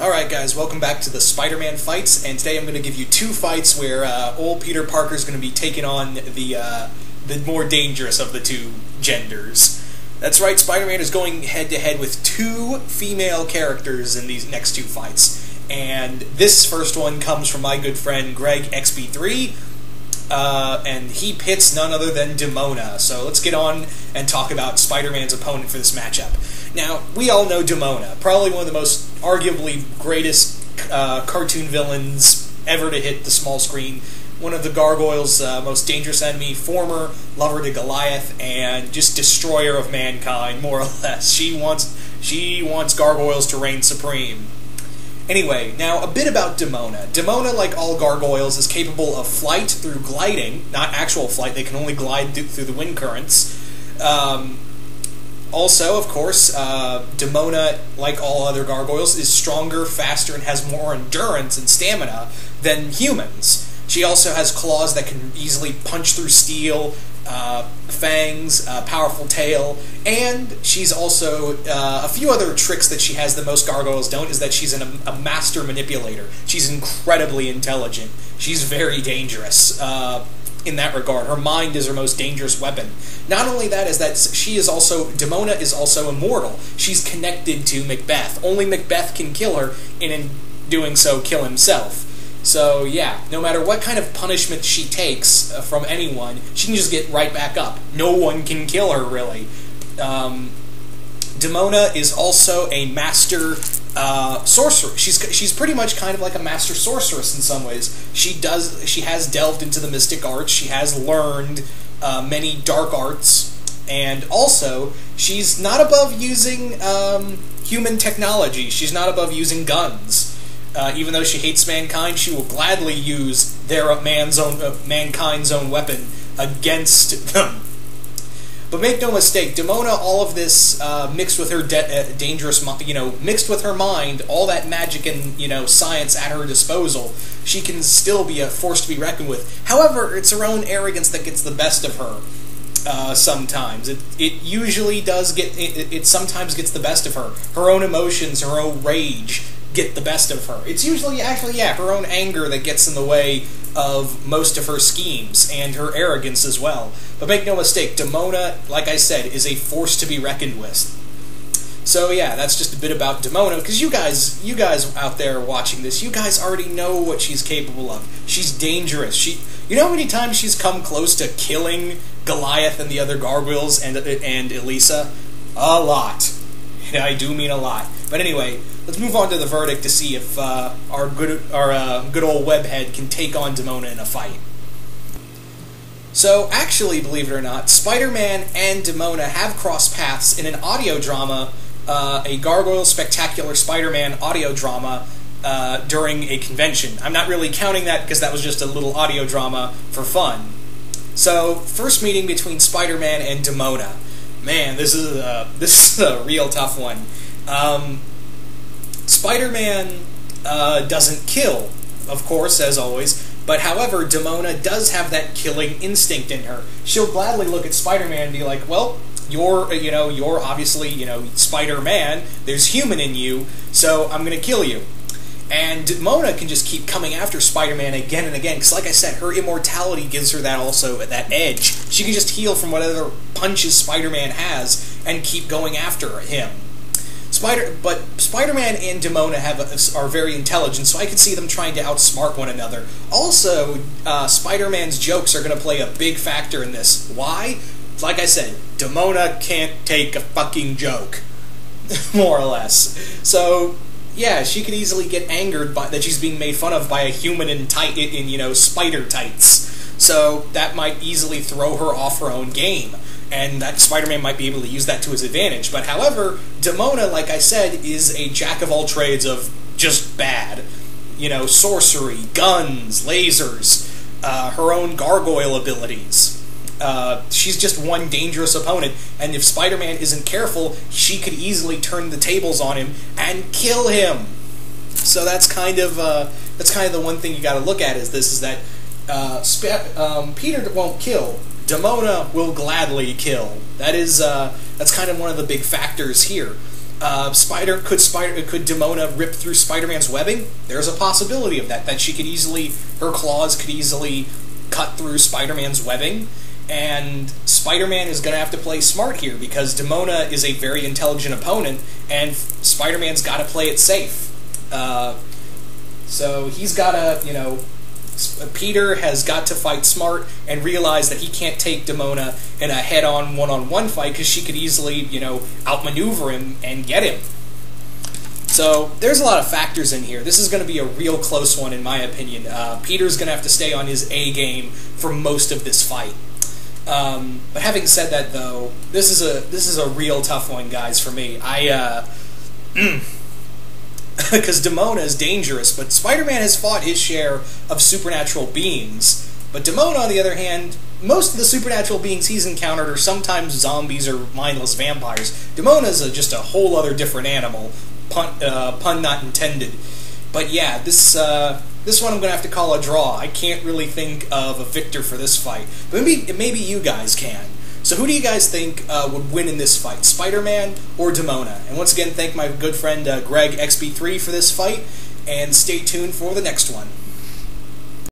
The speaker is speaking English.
Alright guys, welcome back to the Spider-Man fights, and today I'm going to give you two fights where old Peter Parker is going to be taking on the more dangerous of the two genders. That's right, Spider-Man is going head-to-head with two female characters in these next two fights. And this first one comes from my good friend Greg XP3, and he pits none other than Demona. So let's get on and talk about Spider-Man's opponent for this matchup. Now, we all know Demona, probably one of the most arguably greatest cartoon villains ever to hit the small screen. One of the Gargoyles' most dangerous enemy, former lover to Goliath, and just destroyer of mankind, more or less. She wants Gargoyles to reign supreme. Anyway, now a bit about Demona. Demona, like all Gargoyles, is capable of flight through gliding, not actual flight, they can only glide through the wind currents. Also, of course, Demona, like all other Gargoyles, is stronger, faster, and has more endurance and stamina than humans. She also has claws that can easily punch through steel, fangs, powerful tail, and she's also, a few other tricks that she has that most Gargoyles don't, is that she's a master manipulator. She's incredibly intelligent. She's very dangerous. In that regard, her mind is her most dangerous weapon. Not only that, is that Demona is also immortal. She's connected to Macbeth. Only Macbeth can kill her, and in doing so, kill himself. So yeah, no matter what kind of punishment she takes from anyone, she can just get right back up. No one can kill her, really. Demona is also a master sorcerer. She's pretty much kind of like a master sorceress in some ways. She has delved into the mystic arts. She has learned many dark arts, and also she's not above using human technology. She's not above using guns. Even though she hates mankind, she will gladly use mankind's own weapon against them. But make no mistake, Demona, all of this mixed with her mixed with her mind, all that magic and science at her disposal, she can still be a force to be reckoned with. However, it's her own arrogance that gets the best of her. Sometimes it usually does get. It sometimes gets the best of her. Her own emotions, her own rage get the best of her. It's usually her own anger that gets in the way of most of her schemes, and her arrogance as well. But make no mistake, Demona, like I said, is a force to be reckoned with. So yeah, that's just a bit about Demona, because you guys out there watching this, you guys already know what she's capable of. She's dangerous. You know how many times she's come close to killing Goliath and the other Gargoyles and Elisa? A lot. And I do mean a lot. But anyway, let's move on to the verdict to see if our good old webhead can take on Demona in a fight. So, actually, believe it or not, Spider-Man and Demona have crossed paths in an audio drama, a Gargoyle Spectacular Spider-Man audio drama, during a convention. I'm not really counting that because that was just a little audio drama for fun. So, first meeting between Spider-Man and Demona. Man, this is a real tough one. Spider-Man doesn't kill, of course, as always, but however, Demona does have that killing instinct in her. She'll gladly look at Spider-Man and be like, well, you're obviously, Spider-Man, there's human in you, so I'm gonna kill you. And Demona can just keep coming after Spider-Man again and again, because like I said, her immortality gives her that edge. She can just heal from whatever punches Spider-Man has and keep going after him. But Spider-Man and Demona are very intelligent, so I can see them trying to outsmart one another. Also, Spider-Man's jokes are going to play a big factor in this. Why? Like I said, Demona can't take a fucking joke, more or less. So, yeah, she could easily get angered that she's being made fun of by a human in spider tights. So that might easily throw her off her own game. And that Spider-Man might be able to use that to his advantage. But however, Demona, like I said, is a jack of all trades of just bad. Sorcery, guns, lasers, her own gargoyle abilities. She's just one dangerous opponent, and if Spider-Man isn't careful, she could easily turn the tables on him and kill him. So that's kind of the one thing you got to look at is that Peter won't kill. Demona will gladly kill. That's kind of one of the big factors here. Could Demona rip through Spider-Man's webbing? There's a possibility of that. That she could easily, her claws could easily cut through Spider-Man's webbing. And Spider-Man is going to have to play smart here because Demona is a very intelligent opponent, and Spider-Man's got to play it safe. So he's got to, you know, Peter has got to fight smart and realize that he can't take Demona in a head-on, one-on-one fight because she could easily, you know, outmaneuver him and get him. So there's a lot of factors in here. This is going to be a real close one, in my opinion. Peter's going to have to stay on his A game for most of this fight. But having said that, though, this is a real tough one, guys, for me. Because Demona is dangerous, but Spider-Man has fought his share of supernatural beings. But Demona, on the other hand, most of the supernatural beings he's encountered are sometimes zombies or mindless vampires. Demona's just a whole other different animal, pun not intended. But yeah, this one I'm going to have to call a draw. I can't really think of a victor for this fight. But maybe you guys can. So who do you guys think would win in this fight, Spider-Man or Demona? And once again, thank my good friend Greg XB3 for this fight, and stay tuned for the next one.